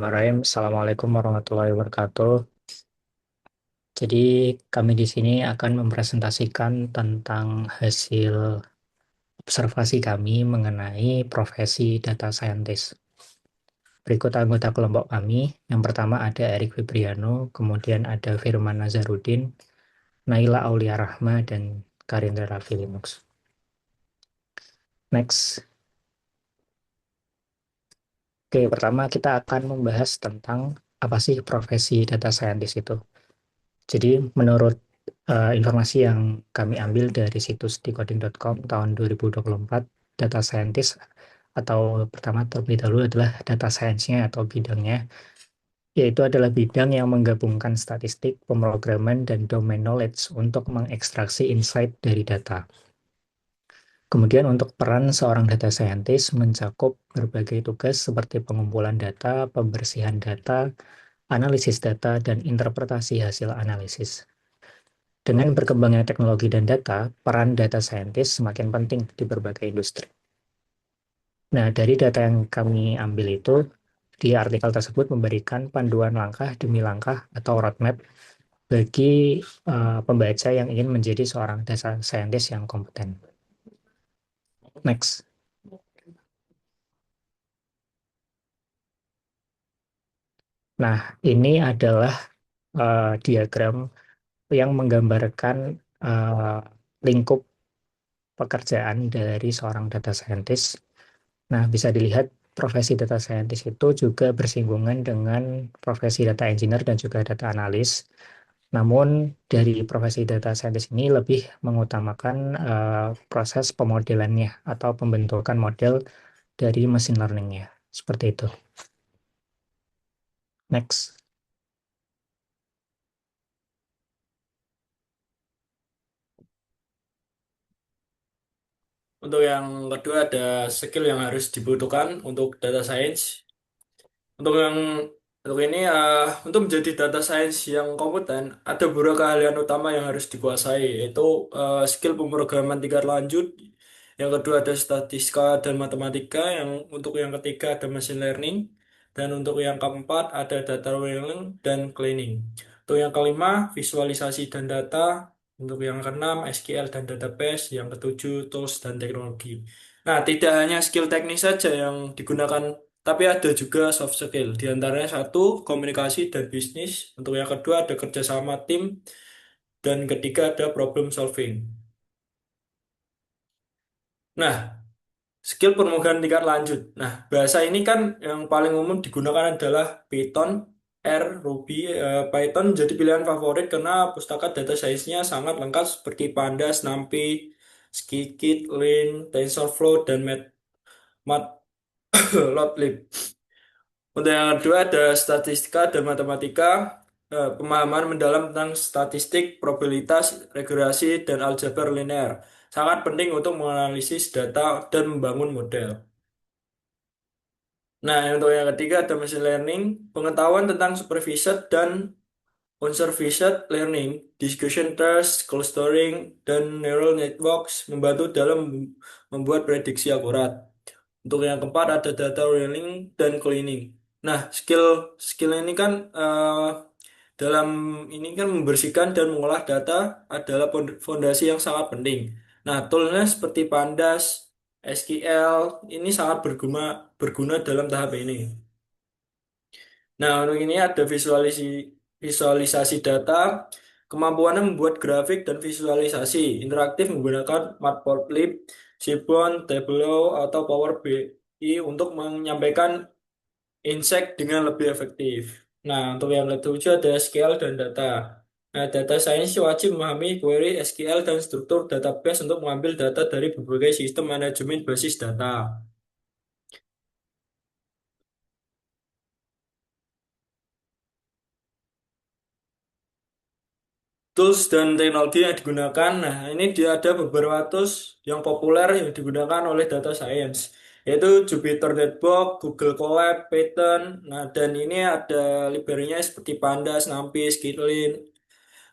Assalamualaikum warahmatullahi wabarakatuh. Jadi kami di sini akan mempresentasikan tentang hasil observasi kami mengenai profesi data scientist. Berikut anggota kelompok kami. Yang pertama ada Erik Febriano, kemudian ada Firman Nazarudin, Naila Aulia Rahma, dan Karindra Raffi Linux. Next. Oke, pertama kita akan membahas tentang apa sih profesi data scientist itu. Jadi menurut informasi yang kami ambil dari situs decoding.com tahun 2024, data scientist atau pertama terlebih dahulu adalah data science-nya atau bidangnya, yaitu adalah bidang yang menggabungkan statistik, pemrograman, dan domain knowledge untuk mengekstraksi insight dari data. Kemudian untuk peran seorang data scientist mencakup berbagai tugas seperti pengumpulan data, pembersihan data, analisis data, dan interpretasi hasil analisis. Dengan berkembangnya teknologi dan data, peran data scientist semakin penting di berbagai industri. Nah, dari data yang kami ambil itu, di artikel tersebut memberikan panduan langkah demi langkah atau roadmap bagi pembaca yang ingin menjadi seorang data scientist yang kompeten. Next. Nah, ini adalah diagram yang menggambarkan uh, lingkup pekerjaan dari seorang data scientist. Nah, bisa dilihat profesi data scientist itu juga bersinggungan dengan profesi data engineer dan juga data analis. Namun, dari profesi data scientist ini lebih mengutamakan proses pemodelannya atau pembentukan model dari machine learning-nya. Seperti itu. Next. Untuk yang kedua ada skill yang harus dibutuhkan untuk data science. Untuk yang untuk ini untuk menjadi data science yang kompeten ada beberapa keahlian utama yang harus dikuasai yaitu skill pemrograman tingkat lanjut. Yang kedua ada statistika dan matematika. Yang untuk yang ketiga ada machine learning. Dan untuk yang keempat ada data modeling dan cleaning. Untuk yang kelima visualisasi dan data. Untuk yang keenam SQL dan database. Yang ketujuh tools dan teknologi. Nah, tidak hanya skill teknis saja yang digunakan tapi ada juga soft skill. Di antaranya satu, komunikasi dan bisnis. Untuk yang kedua ada kerjasama tim. Dan ketiga ada problem solving. Nah, skill pemrograman tingkat lanjut. Nah, bahasa ini kan yang paling umum digunakan adalah Python, R, Ruby. Python jadi pilihan favorit karena pustaka data science-nya sangat lengkap seperti Pandas, NumPy, Scikit-learn, TensorFlow, dan Matplotlib. Untuk yang kedua ada statistika dan matematika, pemahaman mendalam tentang statistik, probabilitas, regresi, dan aljabar linear. Sangat penting untuk menganalisis data dan membangun model. Nah, untuk yang ketiga ada machine learning, pengetahuan tentang supervised dan unsupervised learning, discussion trust, clustering, dan neural networks membantu dalam membuat prediksi akurat. Untuk yang keempat ada data wrangling dan cleaning. Nah, skill skill ini kan dalam ini kan membersihkan dan mengolah data adalah fondasi yang sangat penting. Nah, toolnya seperti Pandas, SQL ini sangat berguna dalam tahap ini. Nah, untuk ini ada visualisasi data, kemampuannya membuat grafik dan visualisasi interaktif menggunakan Matplotlib, Seaborn, Tableau, atau Power BI untuk menyampaikan insight dengan lebih efektif. Nah, untuk yang ketujuh ada SQL dan data. Nah, data science wajib memahami query SQL dan struktur database untuk mengambil data dari berbagai sistem manajemen basis data. Tools dan teknologi yang digunakan, nah ini dia ada beberapa tools yang populer yang digunakan oleh data science, yaitu Jupyter Notebook, Google Colab, Python. Nah, dan ini ada library-nya seperti Pandas, NumPy, Scikit-learn.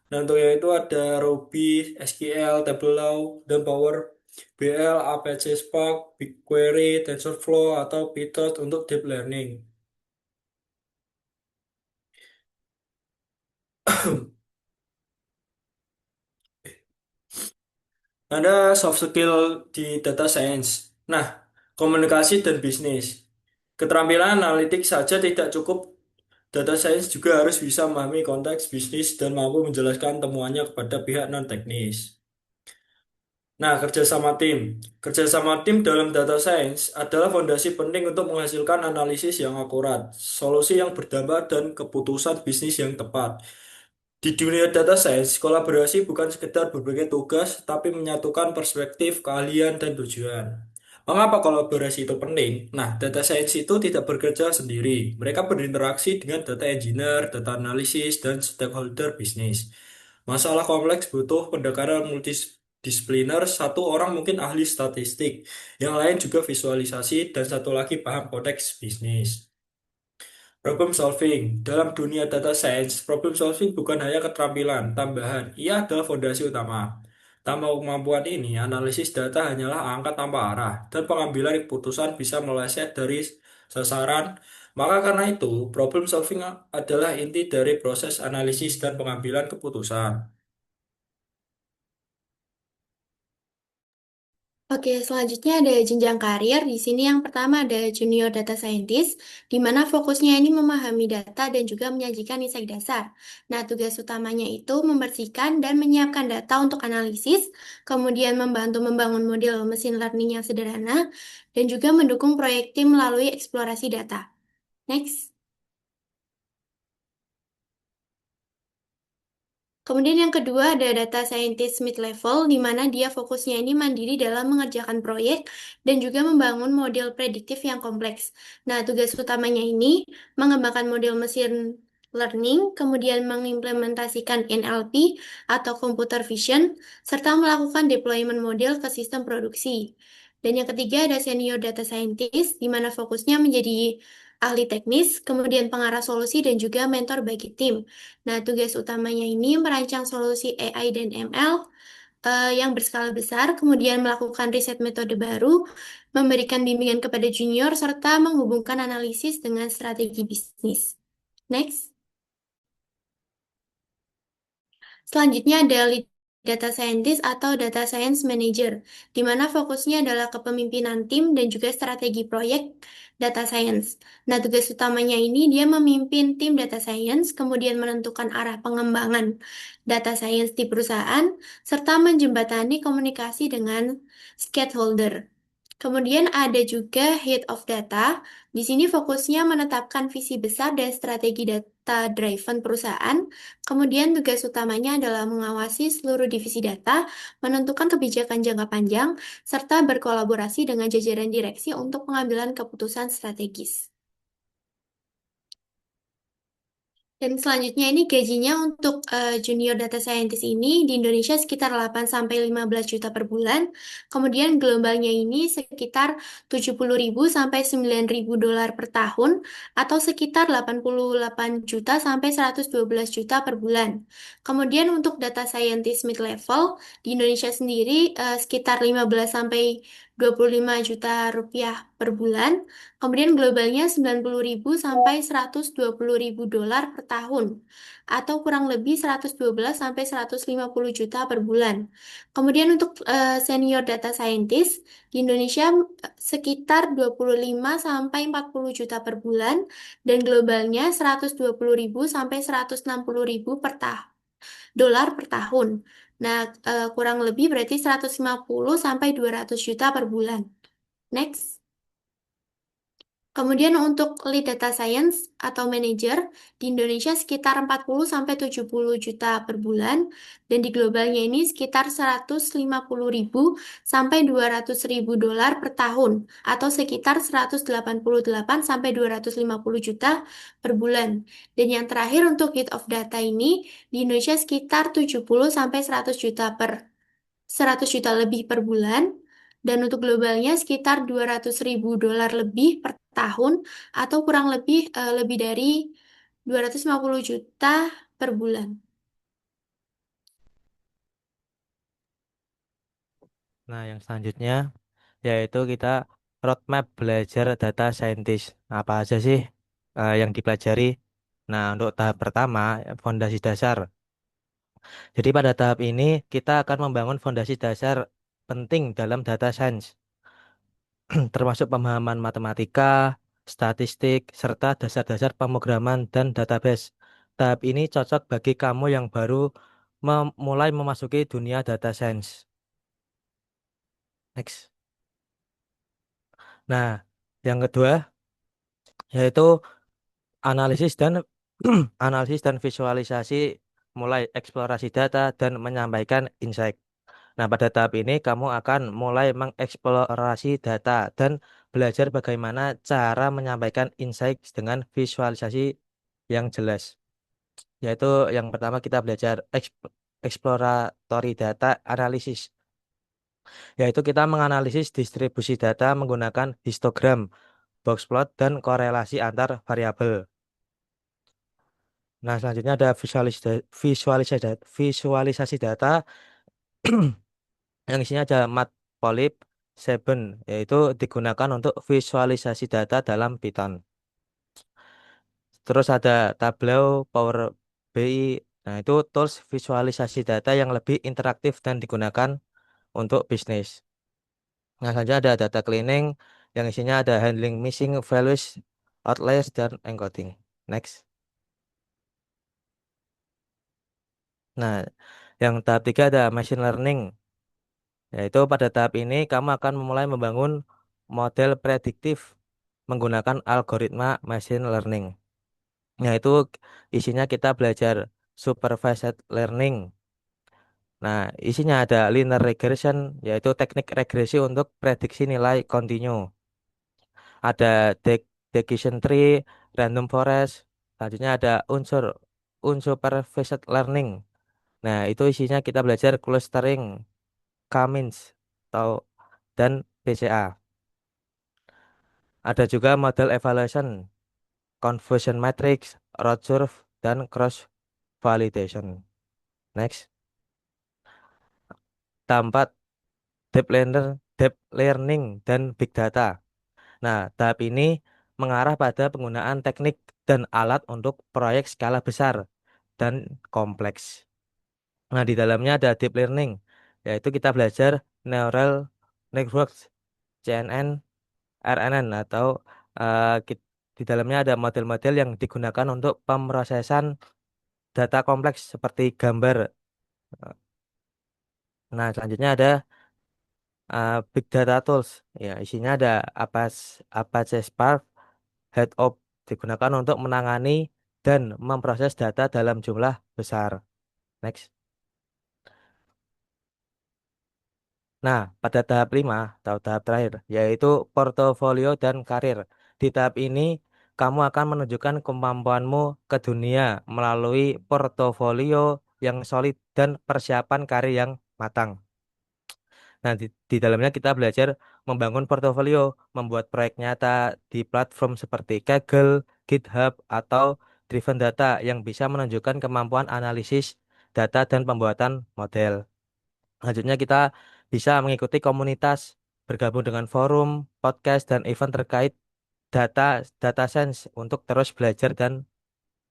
Nah, untuk yang itu ada Ruby, SQL, Tableau, dan Power BL, Apache Spark, BigQuery, TensorFlow, atau Python untuk deep learning. Ada soft skill di data science. Nah, komunikasi dan bisnis. Keterampilan analitik saja tidak cukup. Data science juga harus bisa memahami konteks bisnis dan mampu menjelaskan temuannya kepada pihak non-teknis. Nah, kerjasama tim. Kerjasama tim dalam data science adalah fondasi penting untuk menghasilkan analisis yang akurat, solusi yang berdampak, dan keputusan bisnis yang tepat. Di dunia data science, kolaborasi bukan sekedar berbagi tugas, tapi menyatukan perspektif, keahlian, dan tujuan. Mengapa kolaborasi itu penting? Nah, data science itu tidak bekerja sendiri. Mereka berinteraksi dengan data engineer, data analisis, dan stakeholder bisnis. Masalah kompleks butuh pendekatan multidisipliner. Satu orang mungkin ahli statistik, yang lain juga visualisasi, dan satu lagi paham konteks bisnis. Problem solving. Dalam dunia data science, problem solving bukan hanya keterampilan tambahan, ia adalah fondasi utama. Tanpa kemampuan ini, analisis data hanyalah angka tanpa arah, dan pengambilan keputusan bisa meleset dari sasaran. Maka karena itu, problem solving adalah inti dari proses analisis dan pengambilan keputusan. Oke, selanjutnya ada jenjang karir. Di sini yang pertama ada junior data scientist, di mana fokusnya ini memahami data dan juga menyajikan insight dasar. Nah, tugas utamanya itu membersihkan dan menyiapkan data untuk analisis, kemudian membantu membangun model mesin learning yang sederhana, dan juga mendukung proyek tim melalui eksplorasi data. Next. Kemudian yang kedua ada data scientist mid-level, di mana dia fokusnya ini mandiri dalam mengerjakan proyek dan juga membangun model prediktif yang kompleks. Nah, tugas utamanya ini mengembangkan model mesin learning, kemudian mengimplementasikan NLP atau computer vision, serta melakukan deployment model ke sistem produksi. Dan yang ketiga ada senior data scientist, di mana fokusnya menjadi ahli teknis, kemudian pengarah solusi dan juga mentor bagi tim. Nah, tugas utamanya ini merancang solusi AI dan ML yang berskala besar, kemudian melakukan riset metode baru, memberikan bimbingan kepada junior, serta menghubungkan analisis dengan strategi bisnis. Next. Selanjutnya ada lead data scientist atau data science manager, di mana fokusnya adalah kepemimpinan tim dan juga strategi proyek data science. Nah, tugas utamanya ini dia memimpin tim data science, kemudian menentukan arah pengembangan data science di perusahaan, serta menjembatani komunikasi dengan stakeholder. Kemudian ada juga Head of Data. Di sini fokusnya menetapkan visi besar dan strategi data-driven perusahaan. Kemudian tugas utamanya adalah mengawasi seluruh divisi data, menentukan kebijakan jangka panjang, serta berkolaborasi dengan jajaran direksi untuk pengambilan keputusan strategis. Dan selanjutnya ini gajinya untuk junior data scientist ini di Indonesia sekitar 8 sampai 15 juta per bulan. Kemudian globalnya ini sekitar 70.000 sampai 9.000 dolar per tahun atau sekitar 88 juta sampai 112 juta per bulan. Kemudian untuk data scientist mid level di Indonesia sendiri sekitar 15 sampai 25 juta rupiah per bulan. Kemudian globalnya 90.000 sampai 120.000 dolar per tahun atau kurang lebih 112 sampai 150 juta per bulan. Kemudian untuk senior data scientist di Indonesia sekitar 25 sampai 40 juta per bulan dan globalnya 120.000 sampai 160.000 dolar per tahun. Nah, kurang lebih berarti 150 sampai 200 juta per bulan. Next. Kemudian untuk lead data science atau manager di Indonesia sekitar 40 sampai 70 juta per bulan dan di globalnya ini sekitar 150.000 sampai 200.000 dolar per tahun atau sekitar 188 sampai 250 juta per bulan. Dan yang terakhir untuk head of data ini di Indonesia sekitar 70 sampai 100 juta lebih per bulan dan untuk globalnya sekitar 200.000 dolar lebih per tahun atau kurang lebih lebih dari 250 juta per bulan. Nah, yang selanjutnya yaitu kita roadmap belajar data scientist. Apa aja sih yang dipelajari? Nah, untuk tahap pertama, fondasi dasar. Jadi pada tahap ini kita akan membangun fondasi dasar penting dalam data science, termasuk pemahaman matematika, statistik, serta dasar-dasar pemrograman dan database. Tahap ini cocok bagi kamu yang baru mulai memasuki dunia data science. Next. Nah, yang kedua yaitu analisis dan analisis dan visualisasi, mulai eksplorasi data dan menyampaikan insight. Nah, pada tahap ini kamu akan mulai mengeksplorasi data dan belajar bagaimana cara menyampaikan insight dengan visualisasi yang jelas. Yaitu yang pertama kita belajar exploratory data analysis, yaitu kita menganalisis distribusi data menggunakan histogram, box plot, dan korelasi antar variabel. Nah, selanjutnya ada visualisasi data yang isinya ada Matplotlib 7, yaitu digunakan untuk visualisasi data dalam Python. Terus ada Tableau, Power BI. Nah, itu tools visualisasi data yang lebih interaktif dan digunakan untuk bisnis. Nah, selanjutnya ada data cleaning yang isinya ada handling missing values, outliers, dan encoding. Next. Nah, yang tahap 3 ada machine learning. Yaitu pada tahap ini kamu akan memulai membangun model prediktif menggunakan algoritma machine learning. Nah, itu isinya kita belajar supervised learning. Nah, isinya ada linear regression, yaitu teknik regresi untuk prediksi nilai kontinu. Ada decision tree, random forest. Selanjutnya ada unsur unsupervised learning. Nah, itu isinya kita belajar clustering, K-means, atau dan PCA. Ada juga model evaluation, confusion matrix, road surf, dan cross validation. Next. Keempat, deep learning dan big data. Nah, tahap ini mengarah pada penggunaan teknik dan alat untuk proyek skala besar dan kompleks. Nah, di dalamnya ada deep learning, yaitu kita belajar neural networks, CNN, RNN, atau di dalamnya ada model-model yang digunakan untuk pemrosesan data kompleks seperti gambar. Nah, selanjutnya ada Big Data Tools. Ya, isinya ada Apache Spark, Hadoop, digunakan untuk menangani dan memproses data dalam jumlah besar. Next. Nah, pada tahap 5 atau tahap terakhir, yaitu portofolio dan karir. Di tahap ini, kamu akan menunjukkan kemampuanmu ke dunia melalui portofolio yang solid dan persiapan karir yang matang. Nah, di dalamnya kita belajar membangun portofolio, membuat proyek nyata di platform seperti Kaggle, GitHub, atau Driven Data yang bisa menunjukkan kemampuan analisis data dan pembuatan model. Selanjutnya kita bisa mengikuti komunitas, bergabung dengan forum, podcast, dan event terkait data data science untuk terus belajar dan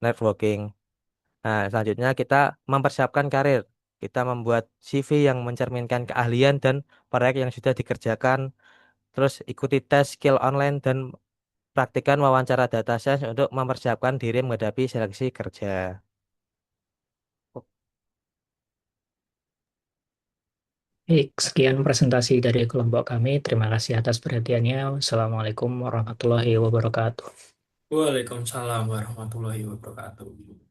networking. Nah, selanjutnya kita mempersiapkan karir. Kita membuat CV yang mencerminkan keahlian dan proyek yang sudah dikerjakan. Terus ikuti tes skill online dan praktikan wawancara data science untuk mempersiapkan diri menghadapi seleksi kerja. Baik, sekian presentasi dari kelompok kami. Terima kasih atas perhatiannya. Wassalamualaikum warahmatullahi wabarakatuh. Waalaikumsalam warahmatullahi wabarakatuh.